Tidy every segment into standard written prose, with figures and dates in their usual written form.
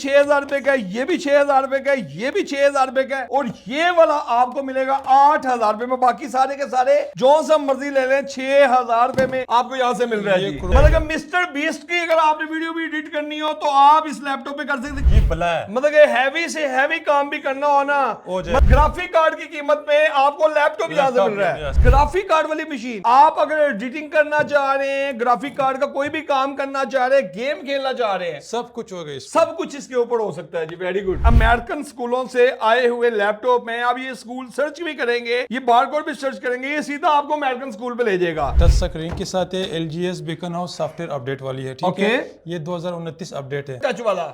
6,000 का है, ये भी 6,000 का है, ये भी 6,000 का है और ये वाला आपको मिलेगा 8,000 में। बाकी सारे के सारे जो सा मर्जी ले लें 6,000 में आपको यहां से मिल रहा है। मतलब मिस्टर बीस्ट की अगर आपने वीडियो भी एडिट करनी हो तो आप इस लैपटॉप पे कर सकते ये बला है। मतलब हैवी से हैवी काम भी करना हो ना, ग्राफिक कार्ड की कीमत में आपको लैपटॉप यहां से मिल रहा है। ग्राफिक कार्ड वाली मशीन, आप अगर एडिटिंग करना चाह रहे हैं, ग्राफिक कार्ड का कोई भी काम करना चाह रहे हैं, गेम खेलना चाह रहे हैं, सब कुछ हो गया, सब कुछ इसके ऊपर हो सकता है जी। Very good. अमेरिकन स्कूलों से आए हुए लैपटॉप में आप ये स्कूल सर्च भी करेंगे, ये बारकोड भी सर्च करेंगे, ये सीधा आपको अमेरिकन स्कूल पे ले जाएगा। टच स्क्रीन के साथ है, LGS Beaconhouse software update वाली है, ठीक है। ये 2029 अपडेट है, टच वाला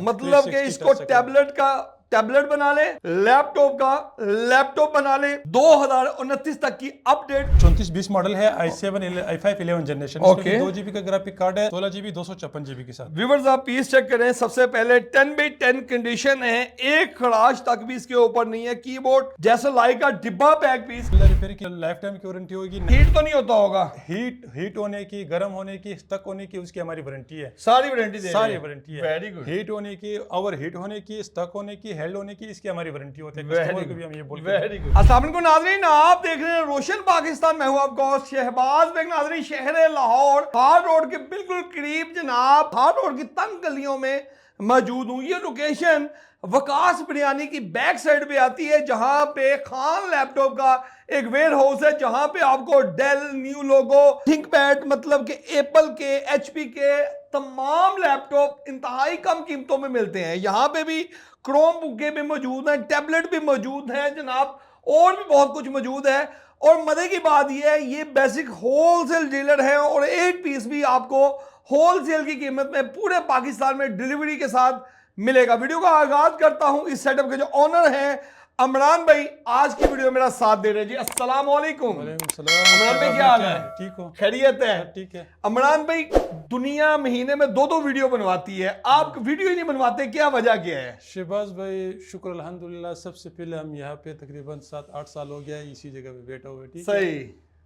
मतलब कि 360 इसको टच टैबलेट का टैबलेट बना ले, लैपटॉप का लैपटॉप बना ले। 2029 तक की अपडेट। 3420 मॉडल है, i7 i5 11 generation. Okay. 2 GB का ग्राफिक कार्ड है, 16 GB 256 GB के साथ। व्यूअर्स आप पीस चेक करें। सबसे पहले 10x10 कंडीशन है, एक खराश तक भी इसके ऊपर नहीं है। कीबोर्ड जैसे लाइक का डिब्बा पैक पीस। रिपेयर की लाइफ टाइम की वारंटी होगी। हीट तो नहीं होता होगा? हीट होने की, गर्म होने की, स्टक होने की उसकी हमारी वारंटी है। सारी वारंटी दे सारी वारंटी है। Very good. हीट होने की, ओवर हीट होने की, स्टक होने की, हेल्ड होने की, इसकी हमारी वारंटी होती है। कस्टमर को भी हम ये बोलते हैं। Very good. अस्सलाम वालेकुम नाज़रीन, आप देख रहे हैं रोशन पाकिस्तान। मैं हूं आपका शहबाज बेग नाज़रीन। शहर लाहौर हार्ड रोड के बिल्कुल करीब जनाब, हार्ड रोड की तंग गलियों में मौजूद हूं। ये लोकेशन वकास बिरयानी की बैक साइड पे आती है, जहां पे खान लैपटॉप का एक वेयर हाउस है, जहां पे आपको डेल, न्यू लोगो, थिंकपैड मतलब के एप्पल के, HP के तमाम लैपटॉप इंतहाई कम कीमतों में मिलते हैं। यहाँ पे भी क्रोम बुकें भी मौजूद हैं, टैबलेट भी मौजूद हैं जनाब, और भी बहुत कुछ मौजूद है। और मजे की बात यह है, ये बेसिक होलसेल डीलर है और एक पीस भी आपको होलसेल की कीमत में पूरे पाकिस्तान में डिलीवरी के साथ मिलेगा। वीडियो का आगाज करता हूं इस सेटअप के जो ऑनर हैं अमरान भाई, आज की वीडियो मेरा साथ दे रहे हैं जी। अस्सलाम वालेकुम। अमरान भाई क्या हाल है? ठीक हो? खैरियत है? ठीक है। अमरान भाई, दुनिया महीने में 2-2 वीडियो बनवाती है, आप वीडियो ही नहीं बनवाते, क्या वजह क्या है? शहबाज भाई शुक्र अल्हम्दुलिल्लाह। सबसे पहले हम यहाँ पे तकरीबन 7-8 साल हो गया इसी जगह पे बैठा हुआ है, ठीक है। सही।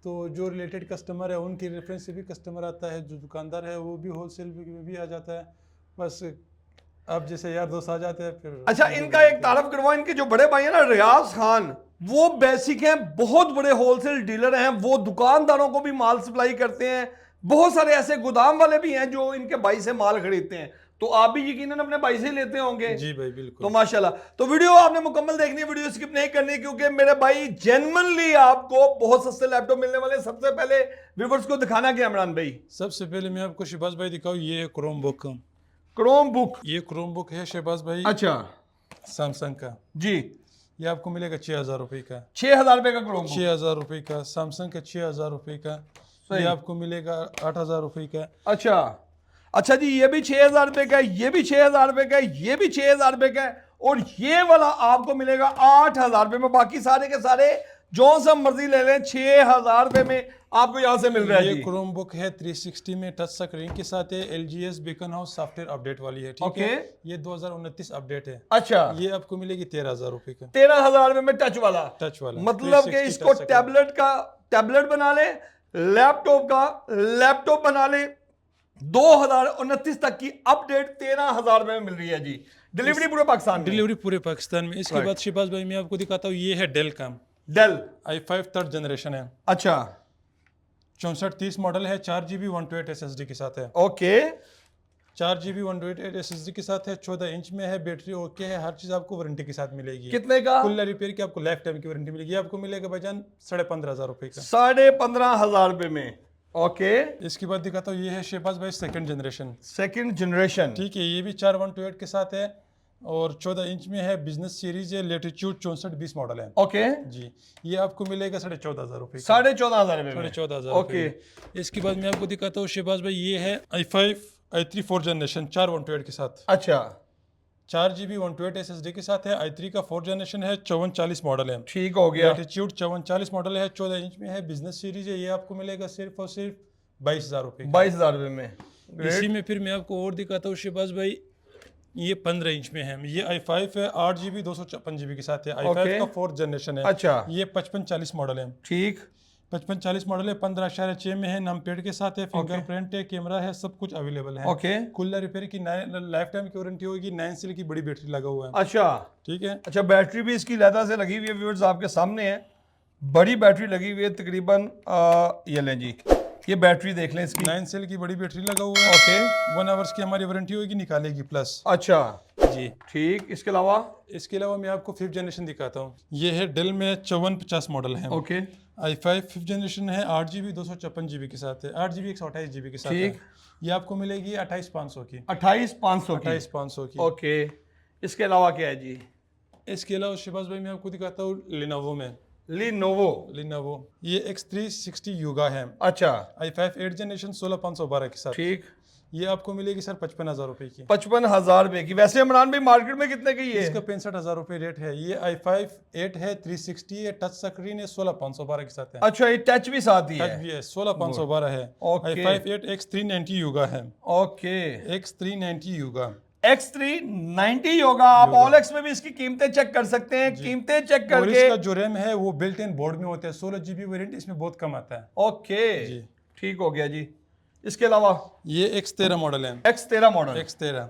तो जो रिलेटेड कस्टमर है उनकी रेफरेंस से भी कस्टमर आता है, जो दुकानदार है वो भी होलसेल में भी आ जाता है। बस अब जैसे यार दोस्त आ जाते हैं फिर। अच्छा, इनका एक तारफ करवाओ। इनके जो बड़े भाई हैं ना रियाज खान, वो बेसिक हैं, बहुत बड़े होलसेल डीलर हैं, वो दुकानदारों को भी माल सप्लाई करते हैं। बहुत सारे ऐसे गोदाम वाले भी हैं जो इनके भाई से माल खरीदते हैं, तो आप भी यकीनन अपने भाई से ही लेते होंगे। जी भाई बिल्कुल। तो माशाल्लाह। तो वीडियो आपने मुकम्मल देखनी है, वीडियो स्किप नहीं करनी, क्योंकि मेरे भाई जेन्युइनली आपको बहुत सस्ते लैपटॉप मिलने वाले। सबसे पहले व्यूअर्स को दिखाना क्या इमरान भाई? सबसे पहले मैं आपको शहबाज भाई दिखाऊं, ये है क्रोम बुक। Chrome book? ये क्रोम बुक है शहबाज भाई। अच्छा सैमसंग का जी। ये आपको मिलेगा 6,000 रुपए का। 6,000 रुपए का क्रोम बुक? 6,000 रुपए का। सैमसंग का 6,000 रुपए का। ये आपको मिलेगा 8,000 रुपए का। अच्छा अच्छा जी, ये भी 6,000 रुपए का है, ये भी 6,000 रुपए का है, ये भी 6,000 रुपए का है और ये वाला आपको मिलेगा 8,000 रुपए में। बाकी सारे के सारे जो सा मर्जी ले लें 6,000 रुपए में आपको यहां से मिल रहा है। ये क्रोम बुक है 360 में टच स्क्रीन के साथ है, LGS Beaconhouse software update वाली है, ठीक है। ये 2029 अपडेट है। अच्छा। ये आपको मिलेगी 13,000 रुपए का। 13,000 रुपए में टच वाला? टच वाला मतलब कि इसको टैबलेट का टैबलेट बना ले, लैपटॉप का लैपटॉप बना ले। 2029 तक की अपडेट 13,000 रुपए में मिल रही है जी। डिलीवरी पूरे पाकिस्तान में? डिलीवरी पूरे पाकिस्तान में। इसके बाद शहबाज भाई मैं आपको दिखाता हूँ, ये है डेल का। डेल i5 3rd जनरेशन है। अच्छा। 6430 मॉडल है, 4GB 128 SSD के साथ है। ओके। 4GB 128 SSD के साथ है, 14 इंच में है, बैटरी ओके है, हर चीज आपको वारंटी के साथ मिलेगी। कितने का? फुल रिपेयर की आपको लाइफ टाइम की वारंटी मिलेगी। आपको मिलेगा भाईजान 15,500 रुपए का। 15,500 रुपए में। ओके। इसके बाद दिखाता हूँ, ये है शहबाज भाई 2nd जनरेशन। 2nd जनरेशन, ठीक है। ये भी 4128 के साथ है और 14 इंच में है, बिजनेस सीरीज है, लेटीट्यूड 6420 मॉडल है। ओके जी। ये आपको मिलेगा 14,500 रुपए। 14,500 रुपए में? 14,500। ओके। इसके बाद मैं आपको दिखाता हूँ शहबाज भाई, ये है i5 i3 4th जनरेशन 4128 के साथ। अच्छा। 4GB 128 SSD के साथ है, i3 का 4th जनरेशन है, 5440 मॉडल है। ठीक हो गया। लैटिट्यूड 5440 मॉडल है, 14 इंच में है, बिजनेस सीरीज है। ये आपको मिलेगा सिर्फ और सिर्फ 22,000 रुपए। 22,000 रुपए में। इसी में फिर मैं आपको और दिखाता हूँ शहबाज भाई, ये 15 इंच में है। ये i5 है, 8GB 256GB के साथ है। i5 का 4th जनरेशन है। अच्छा। ये 5540 मॉडल है। ठीक। 5540 मॉडल है, 15.6 में है, नम पेड के साथ है, फिंगरप्रिंट है, कैमरा है, सब कुछ अवेलेबल है। ओके। कूलर रिपेयर की लाइफ टाइम की वारंटी होगी, 9 सेल की बड़ी बैटरी लगा हुआ है। अच्छा ठीक है। अच्छा, बैटरी भी इसकी लैदा से लगी हुई है, व्यूअर्स आपके सामने है, बड़ी बैटरी लगी हुई है तकरीबन। ये लें जी, ये बैटरी देख लें इसकी, 9 सेल की बड़ी बैटरी लगा हुआ है। ओके। 1 आवर्स की हमारी वारंटी होगी, निकालेगी प्लस। अच्छा जी। ठीक, इसके अलावा मैं आपको 5th जनरेशन दिखाता हूँ। ये है डेल में 5450 मॉडल है। ओके। i5 5th जनरेशन है, 8GB 256GB के साथ है, 8GB 128GB के साथ है। ठीक। ये आपको मिलेगी 28500 की। 28500 की। 28500 की। ओके। इसके अलावा क्या है जी? इसके अलावा शिबाज भाई मैं आपको दिखाता हूँ लिनोवो में। लिनोवो ये X360 युगा है। अच्छा। i5 8th जनरेशन 16512 के साथ। ठीक। ये आपको मिलेगी सर 55,000 रुपए की। 55,000 रुपए की। वैसे इमरान भाई मार्केट में कितने की है? इसका 65,000 रुपए रेट है। ये i5 8 है, 360 है, टच स्क्रीन है, 16512 के साथ है। अच्छा, ये टच भी साथ ही है? टच भी है, 16512 है। ओके। i5 8 X390 युगा है। ओके। X390 युगा। X390 होगा। आप OLX में भी इसकी कीमतें चेक कर सकते हैं, कीमतें चेक और करके। इसका जो रैम है वो बिल्ट इन बोर्ड में होता है, 16GB वेरिएंट इसमें बहुत कम आता है। ओके जी। ठीक हो गया जी। इसके अलावा ये X13 मॉडल है। X13 model. X13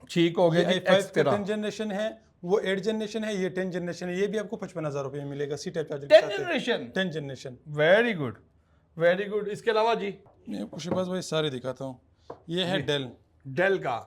ठीक हो गया जी। i5 X13 10 जनरेशन है, वो 8 जनरेशन है, ये 10 जनरेशन है। ये भी आपको 55,000 रुपए में मिलेगा, सी टाइप चार्जर के 10 साथ है। Generation. 10 generation. Very good, very good. इसके अलावा जी? मैं आपको शिबाज भाई सारे दिखाता हूँ। ये है डेल का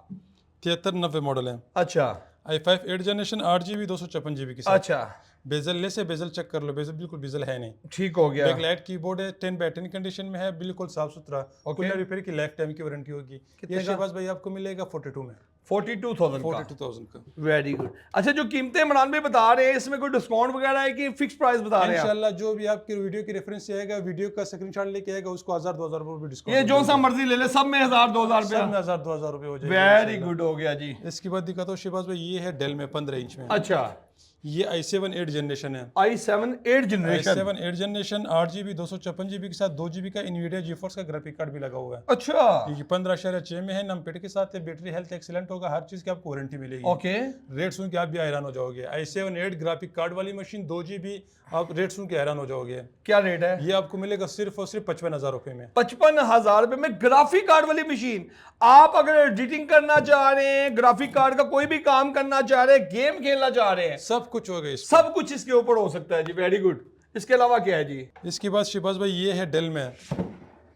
7390 मॉडल है। अच्छा। i5 8 जनरेशन 8GB 256GB के साथ। अच्छा। बेजल ले से बेजल चेक कर लो, बेजल बिल्कुल बेजल है नहीं। ठीक हो गया। बैकलाइट कीबोर्ड है, 10/10 कंडीशन में है, बिल्कुल साफ सुथरा। कूलर रिपेयर की लाइफ टाइम की वारंटी होगी। ये शिबाज भाई आपको मिलेगा 42 में। 42,000 का। Very good. अच्छा, जो कीमतें इमरान भाई बता रहे हैं इसमें कोई डिस्काउंट वगैरह है कि फिक्स प्राइस बता रहे हैं? इंशाल्लाह जो भी आपकी वीडियो की रेफरेंस से आएगा, वीडियो का स्क्रीनशॉट लेके आएगा, उसको 1000-2000 रुपए डिस्काउंट। ये जो सा मर्जी ले ले, सब में 1000-2000 रुपया। सब में 1000-2000 रुपए हो जाएगा। वेरी गुड हो गया जी। इसके बाद दिखाता हूँ शिबाज भाई, ये है डेल में 15 इंच में। अच्छा। ये i7 8 जनरेशन है। i7 8 generation. i7 8 generation 8GB 256GB के साथ 2GB का NVIDIA GeForce का ग्राफिक कार्ड भी लगा हुआ है। अच्छा। ये 15.6 में है, नमपेड के साथ है, बैटरी हेल्थ एक्सीलेंट होगा, हर चीज की आपको वारंटी मिलेगी। ओके। रेट सुन के आप भी हैरान हो जाओगे। i7 8 ग्राफिक कार्ड वाली मशीन 2GB, आप रेट सुन के हैरान हो जाओगे। क्या रेट है? ये आपको मिलेगा सिर्फ और सिर्फ 55,000 रुपए में। 55,000 रुपए में ग्राफिक कार्ड वाली मशीन। आप अगर एडिटिंग करना चाह रहे हैं, ग्राफिक कार्ड का कोई भी काम करना चाह रहे हैं, गेम खेलना चाह रहे हैं, सब कुछ होगा इसमें। सब कुछ इसके ऊपर हो सकता है जी। Very good. इसके अलावा क्या है जी? इसके बाद शिबाज भाई ये है डेल में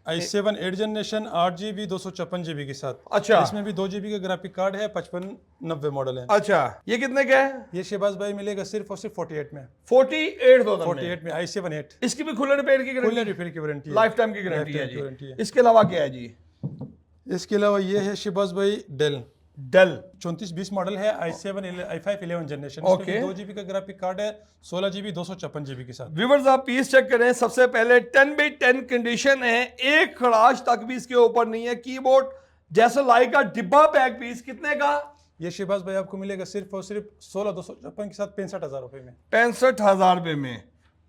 i7 8 जनरेशन 8GB 256GB के साथ। अच्छा। इसमें भी 2GB का ग्राफिक कार्ड है, 5590 मॉडल है। अच्छा, ये कितने का है? ये शिबाज भाई मिलेगा सिर्फ और सिर्फ 48 में। 48,000 में i7 8। इसकी भी खुले रिपेयर की कूलर रिपेयर की वारंटी है, लाइफ टाइम की गारंटी है Lifetime की जी। है। इसके अलावा क्या है जी? इसके अलावा ये है शिबाज भाई डेल डेल 3420 मॉडल है, i5 11 जनरेशन। ओके। 2GB का ग्राफिक कार्ड है, 16GB 256GB के साथ। व्यूअर्स आप पीस चेक करें। सबसे पहले 10/10 कंडीशन है, एक खराश तक भी इसके ऊपर नहीं है। कीबोर्ड जैसा लाइक का डिब्बा पैक पीस कितने का? ये शिबाज भाई आपको मिलेगा सिर्फ और सिर्फ 16,256 के साथ 65,000 रुपए में। 65,000 रुपए में।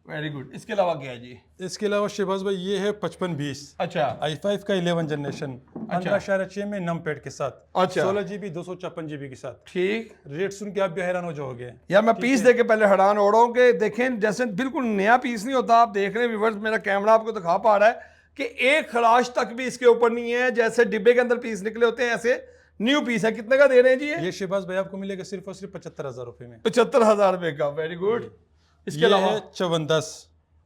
Very good. इसके अलावा क्या है जी? इसके अलावा शिबाज भाई ये है 5520। अच्छा। i5 का 11 जनरेशन 15.6 में नम पैड के साथ। अच्छा। 16GB 256GB के साथ। ठीक। रेट सुन के आप भी हैरान हो जाओगे। यार मैं पीस देख के पहले हैरान हो रहा हूँ कि देखें जैसे बिल्कुल नया पीस नहीं होता। आप देख रहे हैं व्यूअर्स, मेरा कैमरा आपको दिखा पा रहा है कि एक खराश तक भी इसके ऊपर नहीं है। जैसे डिब्बे के अंदर पीस निकले होते हैं ऐसे न्यू पीस है। कितने का दे रहे हैं जी ये शिबाज भाई आपको मिलेगा सिर्फ और सिर्फ 75,000 रुपए में। 75,000 रुपए का। Very good. इसके अलावा 5410।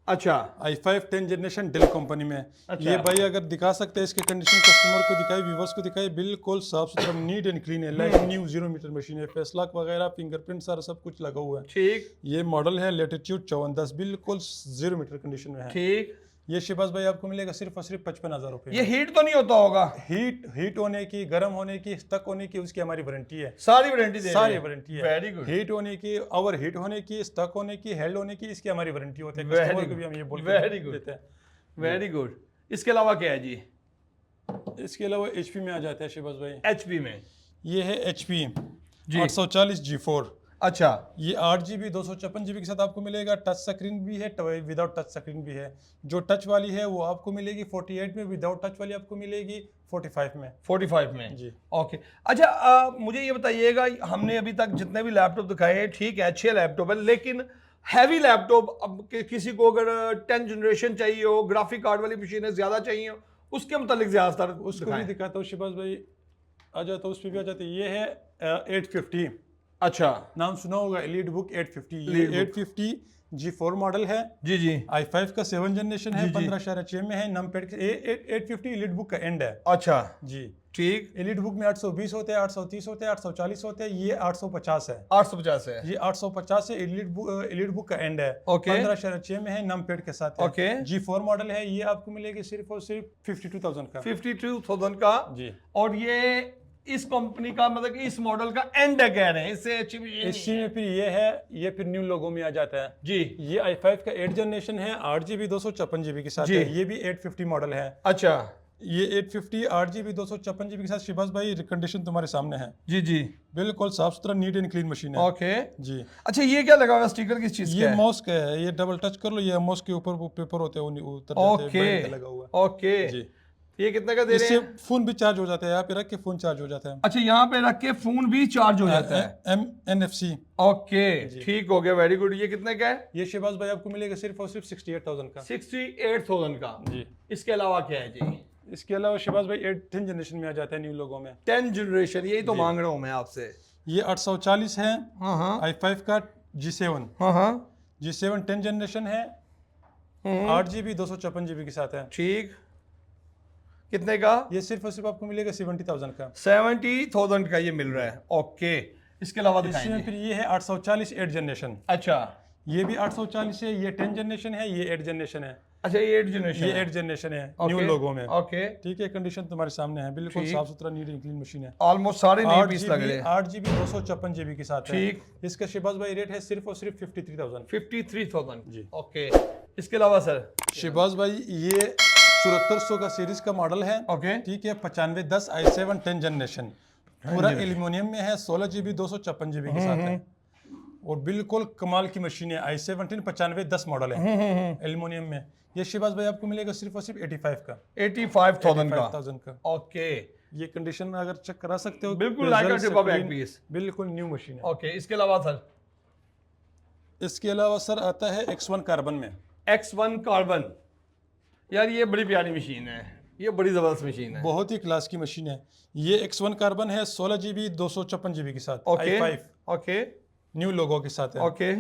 अच्छा। i5 10 जनरेशन डेल कंपनी में। अच्छा। ये भाई अगर दिखा सकते हैं इसके कंडीशन, कस्टमर को दिखाए, व्यूवर्स को दिखाए, बिल्कुल साफ सुथरा नीट एंड क्लीन है, लाइक न्यू 0 मीटर मशीन है, फेस लॉक वगैरह, फिंगरप्रिंट सारा सब कुछ लगा हुआ है। ठीक। ये मॉडल है लेटिट्यूड 5410, बिल्कुल 0 मीटर कंडीशन में है। ठीक। ये शिबाज भाई आपको मिलेगा सिर्फ और सिर्फ 55,000 रुपए। ये हीट तो नहीं होता होगा? हीट होने की, गर्म होने की, स्टक होने की उसकी हमारी वारंटी है। सारी वारंटी दे सारी वारंटी है। Very good. हीट होने की, ओवर हीट होने की, स्टक होने की, हेल्ड होने की, इसकी हमारी वारंटी होती है। Very कस्टमर को good. भी हम ये बोल Very के good. देते हैं। Very good. इसके अलावा क्या है जी? इसके अलावा HP में आ जाता है शिबाज भाई। HP में ये है HP जी। 840 G4। अच्छा। ये 8GB 256GB के साथ आपको मिलेगा। टच स्क्रीन भी है, विदाउट टच स्क्रीन भी है। जो टच वाली है वो आपको मिलेगी 48 में, विदाउट टच वाली आपको मिलेगी 45 में। 45 में जी। ओके। अच्छा मुझे ये बताइएगा, हमने अभी तक जितने भी लैपटॉप दिखाए हैं ठीक है, अच्छे लैपटॉप है, लेकिन हैवी लैपटॉप, अब किसी को अगर 10 जनरेशन चाहिए हो, ग्राफिक कार्ड वाली मशीनें ज्यादा चाहिए हो, उसके मुतालिक ज्यादातर उसको भी दिखाता हूँ शिबाज भाई, आ जाता उस पर भी आ जाते। ये है 850, अच्छा, नाम सुना होगा एलीट बुक 850। ये 850 G4 मॉडल है, जी जी, i5 का 7 जनरेशन है, जी, जी। 15.6 में है, नमपैड 850 एलीट बुक का एंड है अच्छा जी। ठीक, एलीट बुक में 820 होते हैं, 830 होते हैं, 840 होते हैं, ये 850 है। 850 है, ये 850 है, एलीट बुक का एंड है, ओके। 15.6 में है, नमपैड के साथ है, ओके। G4 मॉडल है। ये आपको मिलेगी सिर्फ और सिर्फ 52,000 का 52,000 का जी। और ये इस कंपनी का मतलब कि इस मॉडल का एंड है कह रहे हैं, इससे अच्छी भी ये इसी नहीं है। में फिर ये है, ये फिर न्यू लोगो में आ जाता है जी, ये i5 का 8 जनरेशन है, 8GB 256GB के साथ जी। है। ये भी 850 मॉडल है। अच्छा, ये 850 8GB 256GB के साथ शिबाज भाई कंडीशन तुम्हारे सामने है, जी जी, बिल्कुल साफ सुथरा नीट एंड क्लीन मशीन है ओके। जी। अच्छा, ये क्या लगा हुआ स्टिकर, किस चीज का ये है? माउस का है, ये डबल टच कर लो, ये माउस के ऊपर वो पेपर होते हैं वो उतर जाते हैं, ओके ब्रांड का लगा हुआ है ओके जी। ये कितने का दे रहे इससे हैं? फोन भी चार्ज हो जाता है, यहाँ पे रख के फोन चार्ज हो जाता है। अच्छा, यहाँ पे रख के फोन भी चार्ज हो जाता है। NFC। ओके, ठीक हो गया, वेरी गुड। ये कितने का है? ये शिबाज भाई आपको मिलेगा सिर्फ और सिर्फ 68,000 का 68,000 का जी। इसके अलावा क्या है जी? इसके अलावा शिबाज भाई 10 जनरेशन में आ जाता है न्यू लोगों में। 10 जनरेशन, यही तो मांग रहा हूँ मैं आपसे। ये 840 है, हाँ हाँ i5 का G7। हाँ हाँ, G7 10 जनरेशन है, 8GB 256GB के साथ है। ठीक, कितने का? ये सिर्फ और सिर्फ आपको मिलेगा 70,000 का। 70,000 का ये मिल रहा है, ओके। इसके अलावा इसमें दिखाएंगे। फिर ये है 840 8 जनरेशन। अच्छा ये भी 840 है, ये 10 जनरेशन है, ये 8 जनरेशन है। अच्छा, ये 8 जनरेशन ये है। 8 जनरेशन है ओके, न्यू लोगो में। ओके, ठीक है, कंडीशन तुम्हारे सामने है, बिल्कुल ठीक। साफ सुथरा नीट एंड क्लीन मशीन है। ऑलमोस्ट सारे नए पीस लग रहे हैं। 8GB 256GB के साथ है। ठीक। इसका शिबाज भाई रेट है सिर्फ और सिर्फ 53,000 53,000 जी। ओके। इसके अलावा सर? शिबाज भाई ये 7400 का सीरीज का मॉडल है, ओके, ठीक है, 9510 i7 10 जनरेशन, पूरा एल्यूमिनियम में है, 16GB 256GB के साथ है और बिल्कुल कमाल की मशीन है। i7 9510 मॉडल है एल्यूमिनियम में। ये शिबाज भाई आपको मिलेगा सिर्फ और सिर्फ 85 का 85,000 का। ओके, ये कंडीशन अगर चेक करा सकते हो, बिल्कुल like a result से डिब्बा बैग clean, पीस। बिल्कुल न्यू मशीन है। ओके। इसके अलावा सर? इसके अलावा सर आता है X1 कार्बन में। X1 कार्बन, यार ये बड़ी प्यारी मशीन है, ये बड़ी जबरदस्त मशीन है। बहुत ही क्लास की मशीन है। ये X1 कार्बन है, 16GB 256GB के साथ, okay i5 okay new logo के साथ है। ओके,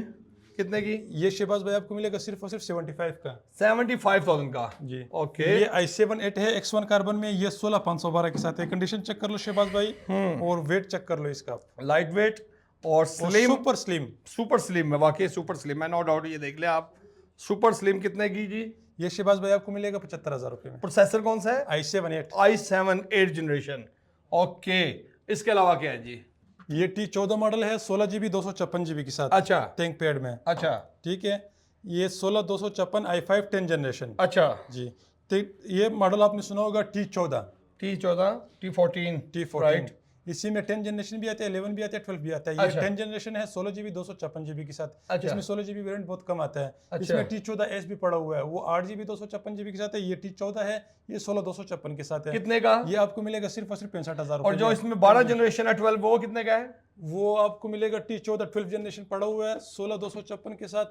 कितने की? ये शिबाज भाई आपको मिलेगा सिर्फ और सिर्फ 75 का 75,000 का जी। ओके। ये i7 8 है X1 कार्बन में, ये 16512 के साथ है। कंडीशन चेक कर लो शिबाज भाई और वेट चेक कर लो इसका, लाइट वेट और slim, super slim. Super slim है, वाकई सुपर स्लिम है, नो डाउट। ये देख ले आप, सुपर स्लिम कितने की जी? ये शिबाज भाई आपको मिलेगा 75,000 रुपए में। प्रोसेसर कौन सा है? i7 8। i7 8 generation, okay. इसके अलावा क्या है जी? ये T14 मॉडल है, 16GB 256GB के साथ, अच्छा टैंक पैड में, अच्छा ठीक है। ये 16256 i5 10 जनरेशन अच्छा। जी। तो ये मॉडल आपने सुना होगा T14 T14 T14 T14 right. इसी में 10 जनरेशन भी आता है, 11 भी आता है, 12 भी आता है। ये अच्छा। 10 जनरेशन है, 16GB 256GB के साथ। अच्छा। इसमें 16GB वेरिएंट बहुत कम आता है। अच्छा। इसमें T14S भी पड़ा हुआ है, वो 8GB 256GB के साथ है। ये T14 है, ये 16 के साथ है। कितने का? ये आपको मिलेगा सिर्फ और सिर्फ 65,000 और जो इसमें 12 जनरेशन है 12, वो कितने का है? वो आपको मिलेगा T14 12 जनरेशन पड़ा हुआ है, 16 के साथ,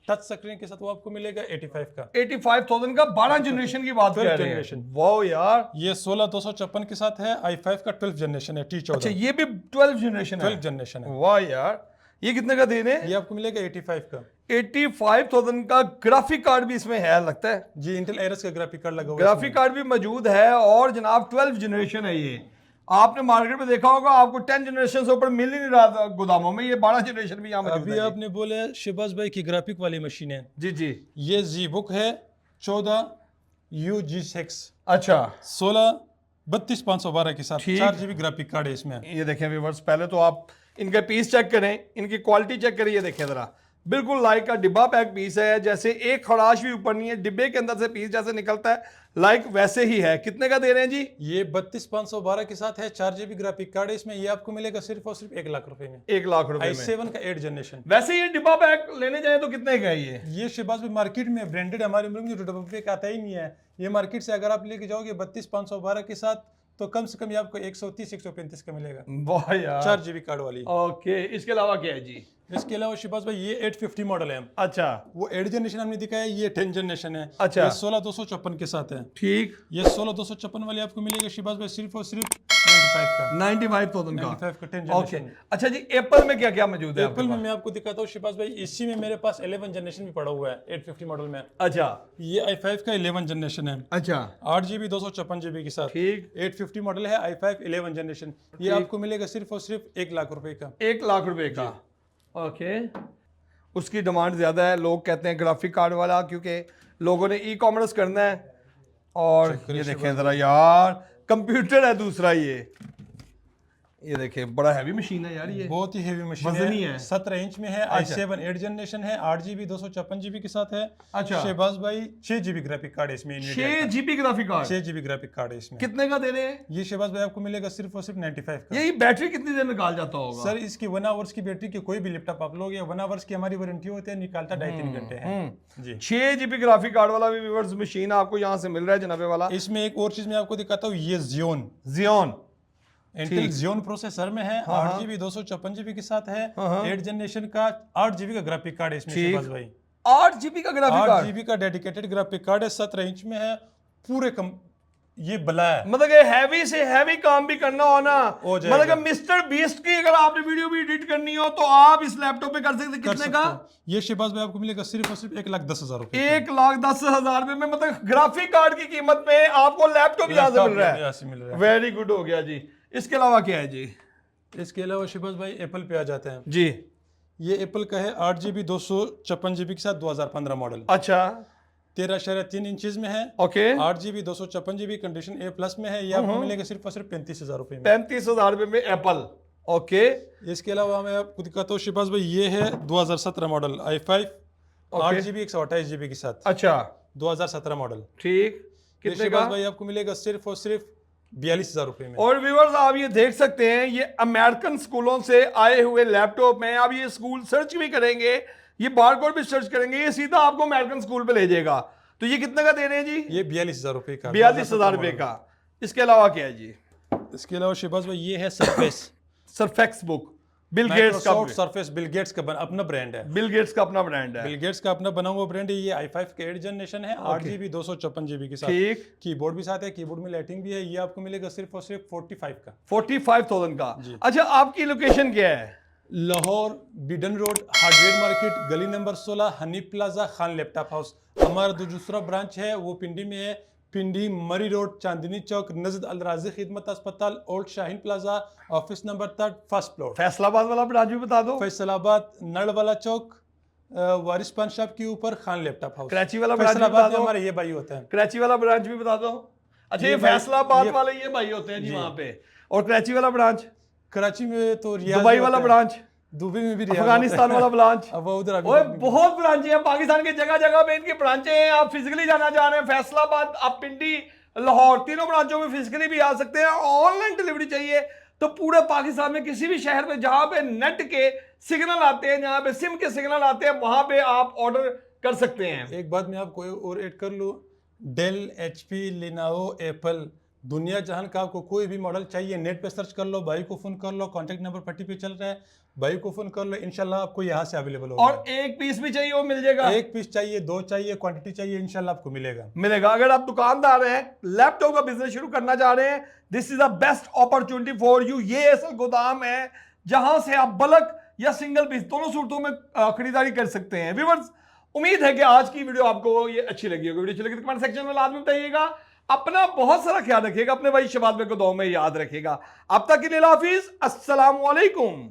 टच स्क्रीन के साथ, वो आपको मिलेगा 85 का 85,000 का 12 जनरेशन की बात कर 12 रहे हैं। जनरेशन। वाओ यार, ये 16256 के साथ है, i5 का 12 जनरेशन है, T14 अच्छा ये भी 12 जनरेशन है। 12 जनरेशन है। वाह यार, ये कितने का दे रहे हैं? ये आपको मिलेगा 85 का 85,000 का। ग्राफिक कार्ड भी इसमें है लगता है, जी। इंटेल आइरस का ग्राफिक कार्ड लगा हुआ है ग्राफिक कार्ड भी मौजूद है। और जनाब 12 जनरेशन है ये। आपने मार्केट में देखा होगा, आपको 10 जनरेशन से ऊपर मिल ही नहीं रहा था गोदामों में, ये 12 जनरेशन भी यहाँ मौजूद अभी है। आपने बोले शिबाज भाई की ग्राफिक वाली मशीन है, जी जी, ये जी बुक है 14UG6, अच्छा 16 के साथ, ठीक। 4GB ग्राफिक कार्ड है इसमें। ये देखें व्यूअर्स, पहले तो आप इनके पीस चेक करें, इनकी क्वालिटी चेक करें। ये देखें जरा, बिल्कुल लाइक का डिब्बा पैक पीस है, जैसे एक खराश भी ऊपर नहीं है, डिब्बे के अंदर से पीस जैसे निकलता है लाइक वैसे ही है। कितने का दे रहे हैं जी? ये 32,512 के साथ है, 4GB ग्राफिक कार्ड है इसमें। ये आपको मिलेगा सिर्फ और सिर्फ 1 लाख रुपए में, 1 लाख रुपए में। i7 का 8 जनरेशन। वैसे ये डिब्बा पैक लेने जाए तो कितने का है ये? ये शिबाज भाई मार्केट में ब्रांडेड हमारे मुल्क में जो डब्बे पैक आता ही नहीं है। ये मार्केट से अगर आप लेके जाओगे 32,512 के साथ, तो कम से कम ये आपको 130 135 का मिलेगा, वाह यार। 4 GB कार्ड वाली। ओके, इसके अलावा क्या है जी? इसके अलावा शिबाज भाई ये 850 मॉडल है। अच्छा, वो 8 जनरेशन हमने दिखाया, ये 10 जनरेशन है। अच्छा। ये 16256 के साथ है। ठीक। ये 16256 वाली आपको मिलेगा शिबाज भाई सिर्फ और सिर्फ 95 का। 95,000 का। 95 का 10 ओके, जनरेशन। अच्छा जी, एप्पल में क्या क्या मौजूद है? एप्पल में मैं आपको दिखाता हूँ शिबाज भाई, इसी में मेरे पास 11 जनरेशन भी पड़ा हुआ है 850 मॉडल में। अच्छा, ये i5 का 11 जनरेशन है। अच्छा, 8 GB 256 GB के साथ। ठीक। 850 मॉडल है, i5 11 जनरेशन। ये आपको मिलेगा सिर्फ और सिर्फ 1 लाख रुपए का। 1 लाख रुपए का। ओके, उसकी डिमांड ज़्यादा है, लोग कहते हैं ग्राफिक कार्ड वाला, क्योंकि लोगों ने ई कॉमर्स करना है। और ये देखें ज़रा यार, कंप्यूटर है दूसरा। ये देखें, बड़ा हैवी मशीन है यार, ये बहुत ही हेवी मशीन वजनी है। है। 17 इंच में है। i7 8 जनरेशन है, 8 GB 256 GB के साथ है। अच्छा। शहबाज भाई 6 GB ग्राफिक कार्ड है इसमें। 6 GB graphic card 6 GB graphic card है इसमें। कितने का दे रहे हैं? ये शहबाज भाई आपको मिलेगा सिर्फ और सिर्फ 95 का। यही बैटरी कितनी देर निकाल जाता होगा? सर इसकी 1 आवर्स की बैटरी की कोई भी लैपटॉप आप लोगे, 1 आवर्स की हमारी वारंटी होती है, निकालता 2.5-3 घंटे है जी। 6 GB ग्राफिक कार्ड वाला भी व्यूअर्स मशीन आपको यहाँ से मिल रहा है जनाबे वाला। इसमें एक और चीज मैं आपको दिखाता हूँ, ये Xeon इंटेल Xeon प्रोसेसर में है। 8 GB 256 GB के साथ है। 8 जनरेशन का 8 GB का ग्राफिक कार्ड है इसमें शहबाज भाई। 8 GB का ग्राफिक 8 कार्ड, GB का डेडिकेटेड ग्राफिक कार्ड है, 17 इंच में है। पूरे ये बला है, मतलब कि हैवी से हैवी काम भी करना हो ना, हो जाएगा। मतलब कि मिस्टर बीस्ट की अगर आपने वीडियो भी एडिट करनी हो तो आप इस लैपटॉप पे कर सकते हैं। कितने का? ये शहबाज भाई आपको मिलेगा सिर्फ और सिर्फ 1,10,000 रुपए। 1,10,000 रुपए में, मतलब ग्राफिक कार्ड की कीमत में आपको लैपटॉप यहाँ से मिल रहा है। वेरी गुड हो गया जी। इसके अलावा क्या है जी? इसके अलावा शहबाज भाई एप्पल पे आ जाते हैं जी। ये एप्पल का है 8 GB 256 GB के साथ 2015 मॉडल। अच्छा, 13.3 इंचेस में है। Okay, 8 GB 256 GB condition A+ में है। ये आपको मिलेगा सिर्फ और सिर्फ 35,000 रुपए में। 35,000 रुपए में एप्पल। ओके, इसके अलावा मैं आपको दिखाता हूँ शिबाज भाई, ये है 2017 मॉडल i5 8 GB 128 GB के साथ। अच्छा, 2017 मॉडल। ठीक। कितने का? भाई आपको मिलेगा सिर्फ और सिर्फ 42,000 रुपए में। और व्यूअर्स आप ये देख सकते हैं, ये अमेरिकन स्कूलों से आए हुए लैपटॉप में। आप ये स्कूल सर्च भी करेंगे, ये बारकोड भी सर्च करेंगे, ये सीधा आपको अमेरिकन स्कूल पे ले जाएगा। तो ये कितने का दे रहे हैं जी? ये 42,000 रुपए का। 42,000 रुपए का। इसके अलावा क्या है जी? इसके अलावा शिबाज भाई ये है surface. Surface book, Bill Gates का। सरफेस बिल गेट्स का अपना ब्रांड है। बिल गेट्स का अपना ब्रांड है। बिल गेट्स का अपना बना हुआ ब्रांड है। ये i5 का 8 जनरेशन है, 8 GB 256 GB के साथ। ठीक। कीबोर्ड भी साथ है, कीबोर्ड में लाइटिंग भी है। ये आपको मिलेगा सिर्फ और सिर्फ 45 का। 45,000 का। अच्छा, आपकी लोकेशन क्या है? Lahore Beadon road hardware market, गली number 16, honey plaza, Khan laptop house. हमारा दूसरा ब्रांच है वो पिंडी में है। पिंडी मरी रोड, चांदनी चौक, नजद अल राजी खिदमत अस्पताल, old Shaheen plaza, office number 3, first floor. Faisalabad वाला ब्रांच भी बता दो। फैसलाबाद नड़ वाला चौक, वारिस पान शॉप के ऊपर, खान लैपटॉप हाउस। कराची वाला ब्रांच भी बता फैसलाबाद में दो। हमारे ये भाई होते हैं। कराची वाला ब्रांच भी बता दो। अच्छा, ये फैसलाबाद वाले ये भाई होते हैं जी वहाँ पे। और कराची वाला ब्रांच? कराची में तो रियाज दुबई वाला ब्रांच, दुबई में भी, अफगानिस्तान वाला ब्रांच। अब वो उधर ओए बहुत ब्रांचें हैं पाकिस्तान के, जगह जगह पे इनकी ब्रांचें हैं। आप फिजिकली जाना चाह रहे हैं फैसलाबाद, आप पिंडी, लाहौर, तीनों ब्रांचों में फिजिकली भी आ सकते हैं। ऑनलाइन डिलीवरी चाहिए तो पूरे पाकिस्तान में किसी भी शहर में जहां पे नेट के सिग्नल आते हैं, जहां पे सिम के सिग्नल आते हैं, वहां पे आप ऑर्डर कर सकते हैं। एक बात मैं आपको और ऐड कर लूँ, डेल, HP, लिनाओ, एप्पल, दुनिया जहान का आपको कोई भी मॉडल चाहिए नेट पे सर्च कर लो, भाई को फोन कर लो, कॉन्टैक्ट नंबर पट्टी पे चल रहा है, भाई को फोन कर लो, इंशाल्लाह आपको यहाँ से अवेलेबल होगा। और एक पीस भी चाहिए वो मिल जाएगा? एक पीस चाहिए, 2 चाहिए, क्वांटिटी चाहिए, इंशाल्लाह आपको मिलेगा। अगर आप दुकानदार हैं, लैपटॉप का बिजनेस शुरू करना चाह रहे हैं, this is the best opportunity for you. ये असल गोदाम है जहां से आप बल्क या सिंगल पीस दोनों सूरतों में खरीदारी कर सकते हैं। व्यूअर्स, उम्मीद है कि आज की वीडियो आपको ये अच्छी लगी होगी। वीडियो अच्छी लगी तो कमेंट सेक्शन में लाजमी बताइएगा। अपना बहुत सारा ख्याल रखिएगा, अपने भाई शहबाज भाई को दुआ में याद रखिएगा। अब तक के लिए हाफिज, अस्सलाम वालेकुम।